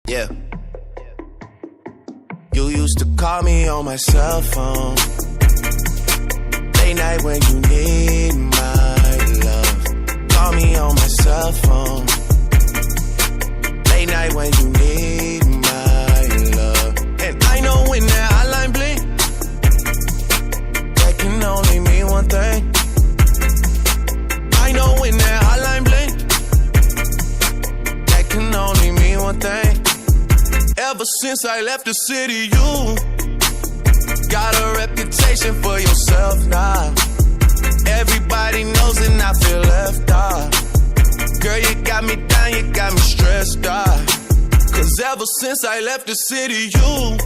Yeah. You used to call me on my cell phone. Late night when you need my love. Call me on my cell phone. Late night when you need my love. And I know when that hotline blink, that can only mean one thing. I know when that hotline blink, that can only mean one thing. Ever since I left the city, you got a reputation for yourself now. Everybody knows and I feel left out. Girl, you got me down, you got me stressed out. Cause ever since I left the city, you